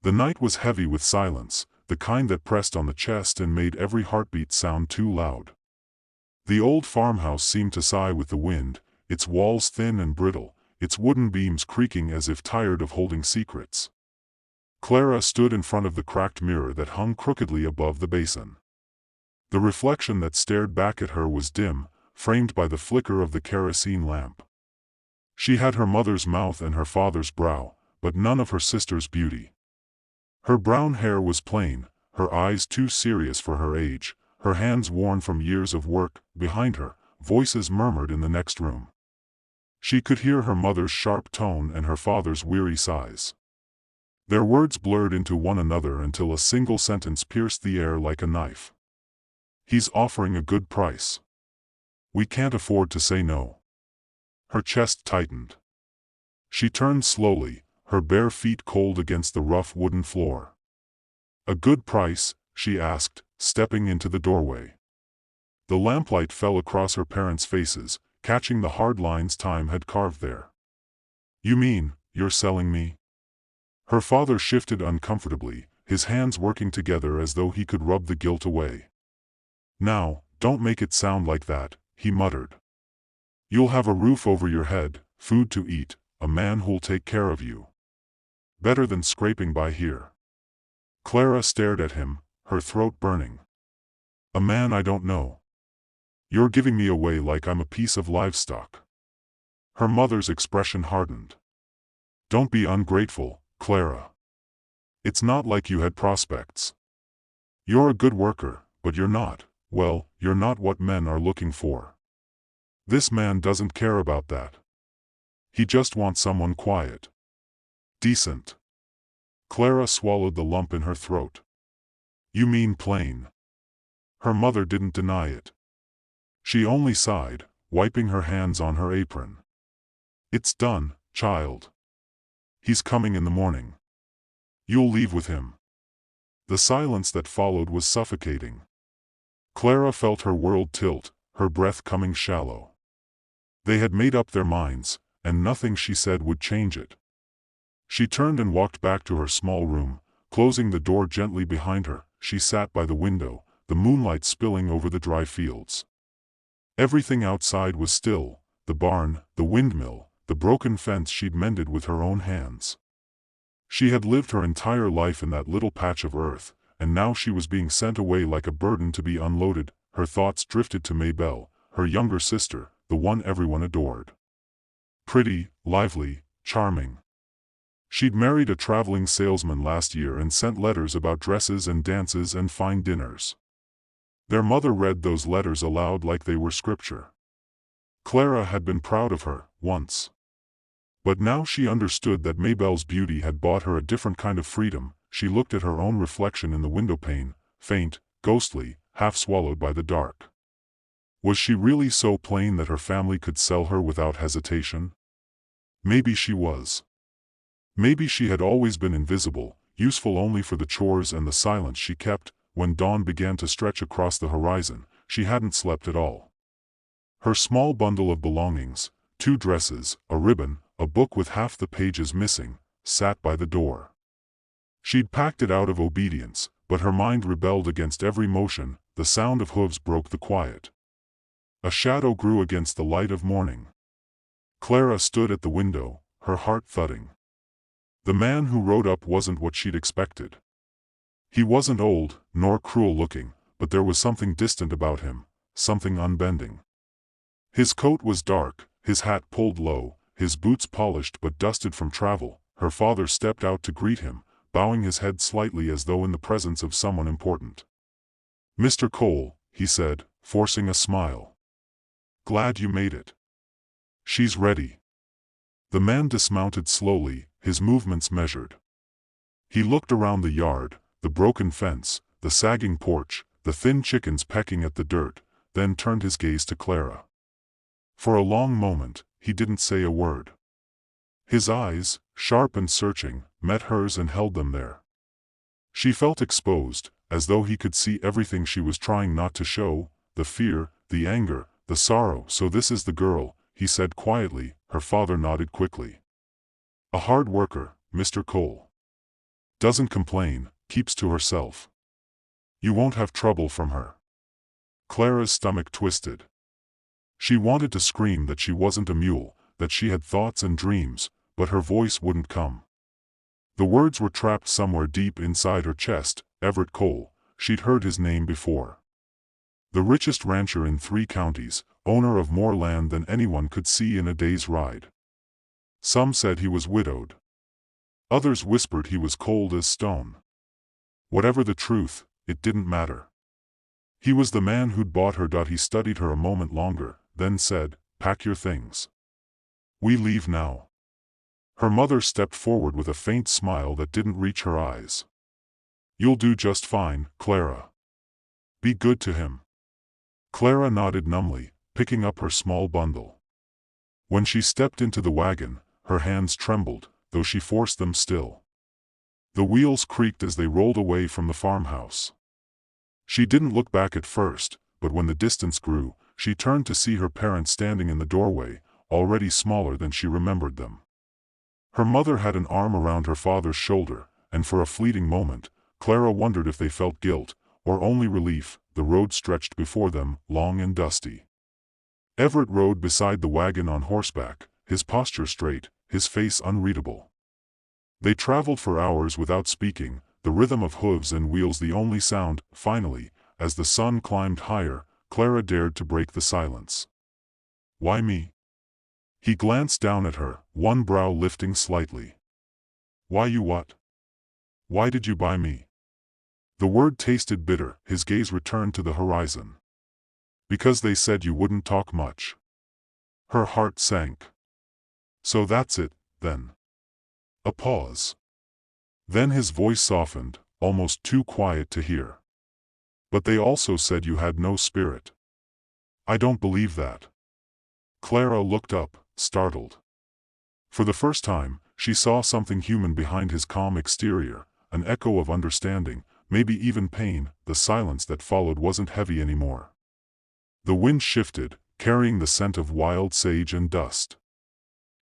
The night was heavy with silence, the kind that pressed on the chest and made every heartbeat sound too loud. The old farmhouse seemed to sigh with the wind, its walls thin and brittle, its wooden beams creaking as if tired of holding secrets. Clara stood in front of the cracked mirror that hung crookedly above the basin. The reflection that stared back at her was dim, framed by the flicker of the kerosene lamp. She had her mother's mouth and her father's brow, but none of her sister's beauty. Her brown hair was plain, her eyes too serious for her age, her hands worn from years of work. Behind her, voices murmured in the next room. She could hear her mother's sharp tone and her father's weary sighs. Their words blurred into one another until a single sentence pierced the air like a knife. "He's offering a good price. We can't afford to say no." Her chest tightened. She turned slowly, her bare feet cold against the rough wooden floor. "A good price?" she asked, stepping into the doorway. The lamplight fell across her parents' faces, catching the hard lines time had carved there. "You mean, you're selling me?" Her father shifted uncomfortably, his hands working together as though he could rub the guilt away. "Now, don't make it sound like that," he muttered. "You'll have a roof over your head, food to eat, a man who'll take care of you. Better than scraping by here." Clara stared at him, her throat burning. "A man I don't know. You're giving me away like I'm a piece of livestock." Her mother's expression hardened. "Don't be ungrateful, Clara. It's not like you had prospects. You're a good worker, but you're not, well, you're not what men are looking for. This man doesn't care about that. He just wants someone quiet. Decent." Clara swallowed the lump in her throat. "You mean plain?" Her mother didn't deny it. She only sighed, wiping her hands on her apron. "It's done, child. He's coming in the morning. You'll leave with him." The silence that followed was suffocating. Clara felt her world tilt, her breath coming shallow. They had made up their minds, and nothing she said would change it. She turned and walked back to her small room, closing the door gently behind her. She sat by the window, the moonlight spilling over the dry fields. Everything outside was still, the barn, the windmill, the broken fence she'd mended with her own hands. She had lived her entire life in that little patch of earth, and now she was being sent away like a burden to be unloaded. Her thoughts drifted to Maybelle, her younger sister, the one everyone adored. Pretty, lively, charming. She'd married a traveling salesman last year and sent letters about dresses and dances and fine dinners. Their mother read those letters aloud like they were scripture. Clara had been proud of her, once. But now she understood that Maybelle's beauty had bought her a different kind of freedom. She looked at her own reflection in the windowpane, faint, ghostly, half swallowed by the dark. Was she really so plain that her family could sell her without hesitation? Maybe she was. Maybe she had always been invisible, useful only for the chores and the silence she kept. When dawn began to stretch across the horizon, she hadn't slept at all. Her small bundle of belongings, 2 dresses, a ribbon, a book with half the pages missing, sat by the door. She'd packed it out of obedience, but her mind rebelled against every motion. The sound of hooves broke the quiet. A shadow grew against the light of morning. Clara stood at the window, her heart thudding. The man who rode up wasn't what she'd expected. He wasn't old, nor cruel-looking, but there was something distant about him, something unbending. His coat was dark, his hat pulled low, his boots polished but dusted from travel. Her father stepped out to greet him, bowing his head slightly as though in the presence of someone important. "Mr. Cole," he said, forcing a smile. "Glad you made it. She's ready." The man dismounted slowly, his movements measured. He looked around the yard, the broken fence, the sagging porch, the thin chickens pecking at the dirt, then turned his gaze to Clara. For a long moment, he didn't say a word. His eyes, sharp and searching, met hers and held them there. She felt exposed, as though he could see everything she was trying not to show, the fear, the anger, the sorrow. "So this is the girl," he said quietly. Her father nodded quickly. "A hard worker, Mr. Cole." Doesn't complain, keeps to herself. You won't have trouble from her. Clara's stomach twisted. She wanted to scream that she wasn't a mule, that she had thoughts and dreams, but her voice wouldn't come. The words were trapped somewhere deep inside her chest. Everett Cole, she'd heard his name before. The richest rancher in 3 counties, owner of more land than anyone could see in a day's ride. Some said he was widowed. Others whispered he was cold as stone. Whatever the truth, it didn't matter. He was the man who'd bought her. He studied her a moment longer, then said, "Pack your things. We leave now." Her mother stepped forward with a faint smile that didn't reach her eyes. "You'll do just fine, Clara. Be good to him." Clara nodded numbly, picking up her small bundle. When she stepped into the wagon, her hands trembled, though she forced them still. The wheels creaked as they rolled away from the farmhouse. She didn't look back at first, but when the distance grew, she turned to see her parents standing in the doorway, already smaller than she remembered them. Her mother had an arm around her father's shoulder, and for a fleeting moment, Clara wondered if they felt guilt, or only relief. The road stretched before them, long and dusty. Everett rode beside the wagon on horseback, his posture straight, his face unreadable. They traveled for hours without speaking, the rhythm of hooves and wheels the only sound. Finally, as the sun climbed higher, Clara dared to break the silence. "Why me?" He glanced down at her, one brow lifting slightly. "Why you what? Why did you buy me?" The word tasted bitter. His gaze returned to the horizon. "Because they said you wouldn't talk much." Her heart sank. "So that's it, then." A pause. Then his voice softened, almost too quiet to hear. "But they also said you had no spirit." "I don't believe that." Clara looked up, startled. For the first time, she saw something human behind his calm exterior, an echo of understanding, maybe even pain. The silence that followed wasn't heavy anymore. The wind shifted, carrying the scent of wild sage and dust.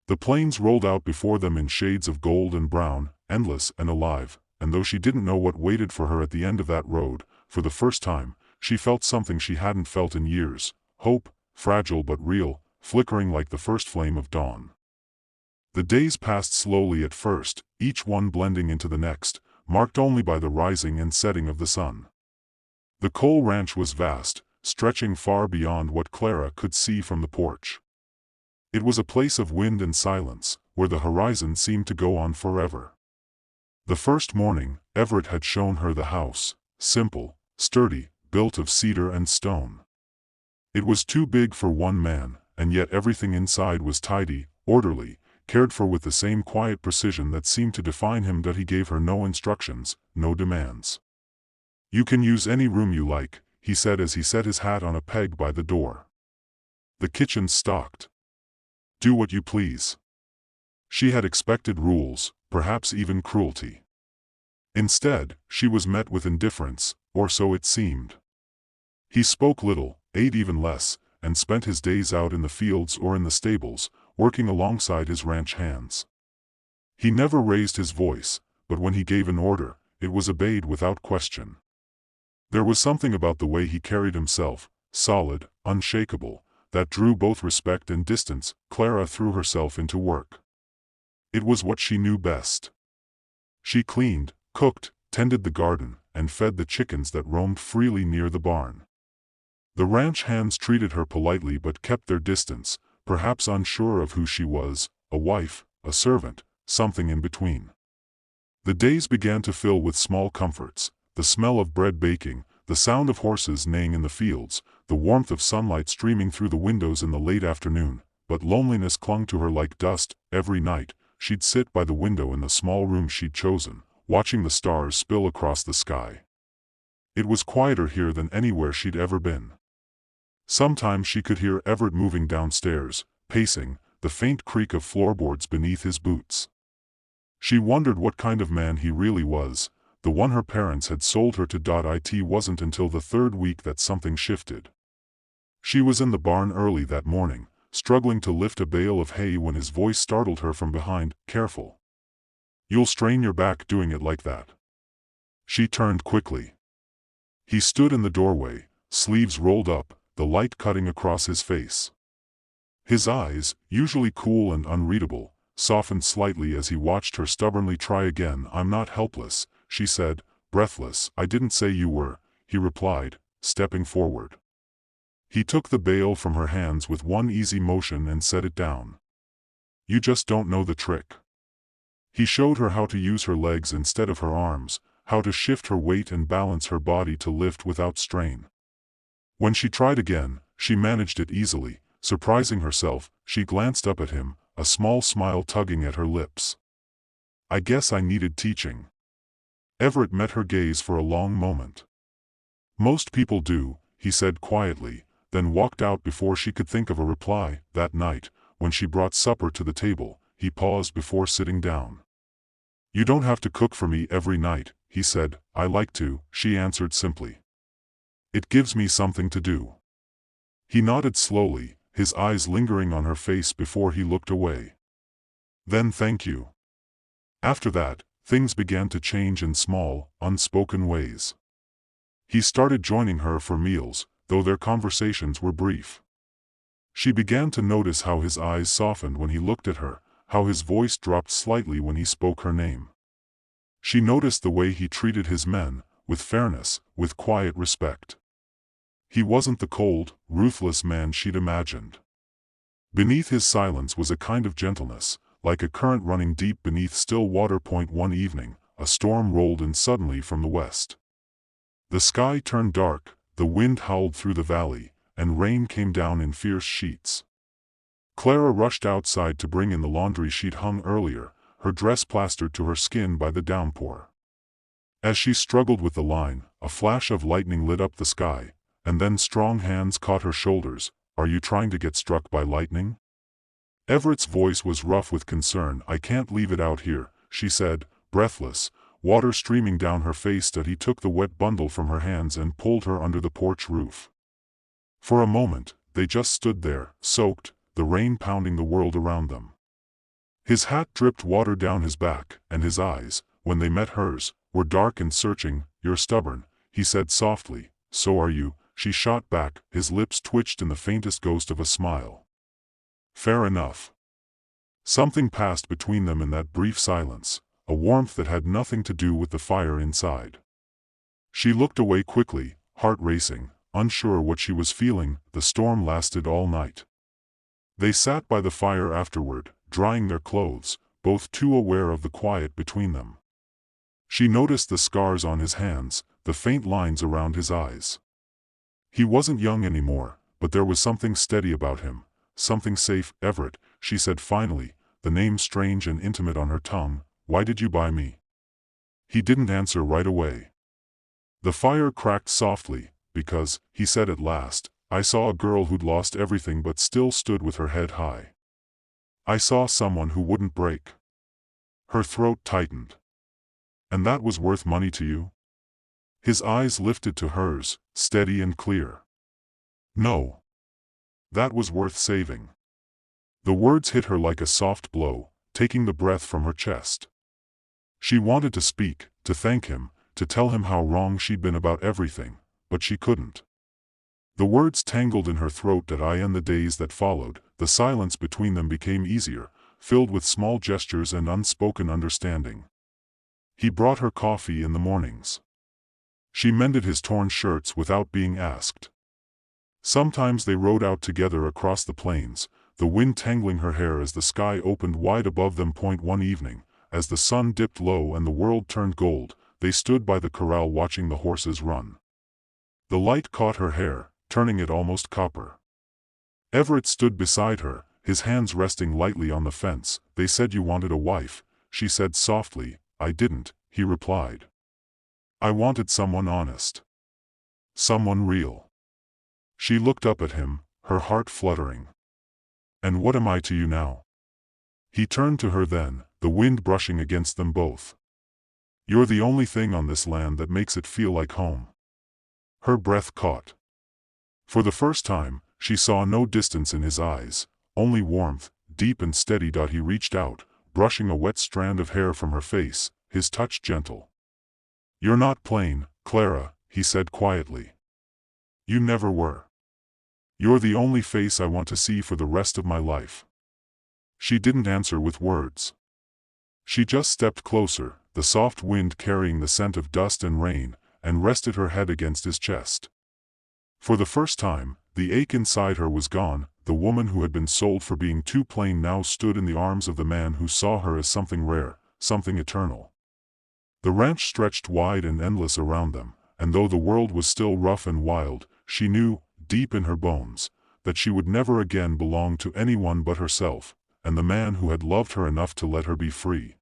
The plains rolled out before them in shades of gold and brown, endless and alive, and though she didn't know what waited for her at the end of that road, for the first time, she felt something she hadn't felt in years: hope, fragile but real, flickering like the first flame of dawn. The days passed slowly at first, each one blending into the next, marked only by the rising and setting of the sun. The Cole ranch was vast, stretching far beyond what Clara could see from the porch. It was a place of wind and silence, where the horizon seemed to go on forever. The first morning, Everett had shown her the house, simple, sturdy, built of cedar and stone. It was too big for one man, and yet everything inside was tidy, orderly, cared for with the same quiet precision that seemed to define him. That he gave her no instructions, no demands. "You can use any room you like," he said as he set his hat on a peg by the door. "The kitchen's stocked. Do what you please." She had expected rules, perhaps even cruelty. Instead, she was met with indifference, or so it seemed. He spoke little, ate even less, and spent his days out in the fields or in the stables, working alongside his ranch hands. He never raised his voice, but when he gave an order, it was obeyed without question. There was something about the way he carried himself, solid, unshakable, that drew both respect and distance. Clara threw herself into work. It was what she knew best. She cleaned, cooked, tended the garden, and fed the chickens that roamed freely near the barn. The ranch hands treated her politely but kept their distance, perhaps unsure of who she was, a wife, a servant, something in between. The days began to fill with small comforts: the smell of bread baking, the sound of horses neighing in the fields, the warmth of sunlight streaming through the windows in the late afternoon. But loneliness clung to her like dust. Every night, she'd sit by the window in the small room she'd chosen, watching the stars spill across the sky. It was quieter here than anywhere she'd ever been. Sometimes she could hear Everett moving downstairs, pacing, the faint creak of floorboards beneath his boots. She wondered what kind of man he really was. The one her parents had sold her to. It wasn't until the third week that something shifted. She was in the barn early that morning, struggling to lift a bale of hay when his voice startled her from behind. "Careful. You'll strain your back doing it like that. She turned quickly. He stood in the doorway, sleeves rolled up, the light cutting across his face. His eyes, usually cool and unreadable, softened slightly as he watched her stubbornly try again. I'm not helpless, she said, breathless. I didn't say you were, he replied, stepping forward. He took the bail from her hands with one easy motion and set it down. You just don't know the trick. He showed her how to use her legs instead of her arms, how to shift her weight and balance her body to lift without strain. When she tried again, she managed it easily, surprising herself. She glanced up at him, a small smile tugging at her lips. I guess I needed teaching. Everett met her gaze for a long moment. Most people do, he said quietly, then walked out before she could think of a reply. That night, when she brought supper to the table, he paused before sitting down. You don't have to cook for me every night, he said. I like to, she answered simply. It gives me something to do. He nodded slowly, his eyes lingering on her face before he looked away. Then thank you. After that, things began to change in small, unspoken ways. He started joining her for meals, though their conversations were brief. She began to notice how his eyes softened when he looked at her, how his voice dropped slightly when he spoke her name. She noticed the way he treated his men, with fairness, with quiet respect. He wasn't the cold, ruthless man she'd imagined. Beneath his silence was a kind of gentleness, like a current running deep beneath still water. One evening, a storm rolled in suddenly from the west. The sky turned dark, the wind howled through the valley, and rain came down in fierce sheets. Clara rushed outside to bring in the laundry she'd hung earlier, her dress plastered to her skin by the downpour. As she struggled with the line, a flash of lightning lit up the sky, and then strong hands caught her shoulders. Are you trying to get struck by lightning? Everett's voice was rough with concern. I can't leave it out here, she said, breathless, water streaming down her face. That he took the wet bundle from her hands and pulled her under the porch roof. For a moment, they just stood there, soaked, the rain pounding the world around them. His hat dripped water down his back, and his eyes, when they met hers, were dark and searching. You're stubborn, he said softly. So are you, she shot back. His lips twitched in the faintest ghost of a smile. Fair enough. Something passed between them in that brief silence, a warmth that had nothing to do with the fire inside. She looked away quickly, heart racing, unsure what she was feeling. The storm lasted all night. They sat by the fire afterward, drying their clothes, both too aware of the quiet between them. She noticed the scars on his hands, the faint lines around his eyes. He wasn't young anymore, but there was something steady about him, something safe. Everett, she said finally, the name strange and intimate on her tongue. Why did you buy me? He didn't answer right away. The fire cracked softly. Because, he said at last, I saw a girl who'd lost everything but still stood with her head high. I saw someone who wouldn't break. Her throat tightened. And that was worth money to you? His eyes lifted to hers, steady and clear. No. That was worth saving. The words hit her like a soft blow, taking the breath from her chest. She wanted to speak, to thank him, to tell him how wrong she'd been about everything, but she couldn't. The words tangled in her throat. That I and the days that followed, the silence between them became easier, filled with small gestures and unspoken understanding. He brought her coffee in the mornings. She mended his torn shirts without being asked. Sometimes they rode out together across the plains, the wind tangling her hair as the sky opened wide above them. One evening, as the sun dipped low and the world turned gold, they stood by the corral watching the horses run. The light caught her hair, turning it almost copper. Everett stood beside her, his hands resting lightly on the fence. They said you wanted a wife, she said softly. I didn't, he replied. I wanted someone honest. Someone real. She looked up at him, her heart fluttering. And what am I to you now? He turned to her then, the wind brushing against them both. You're the only thing on this land that makes it feel like home. Her breath caught. For the first time, she saw no distance in his eyes, only warmth, deep and steady. He reached out, brushing a wet strand of hair from her face, his touch gentle. "You're not plain, Clara," he said quietly. "You never were. You're the only face I want to see for the rest of my life." She didn't answer with words. She just stepped closer, the soft wind carrying the scent of dust and rain, and rested her head against his chest. For the first time, the ache inside her was gone. The woman who had been sold for being too plain now stood in the arms of the man who saw her as something rare, something eternal. The ranch stretched wide and endless around them, and though the world was still rough and wild, she knew, deep in her bones, that she would never again belong to anyone but herself, and the man who had loved her enough to let her be free.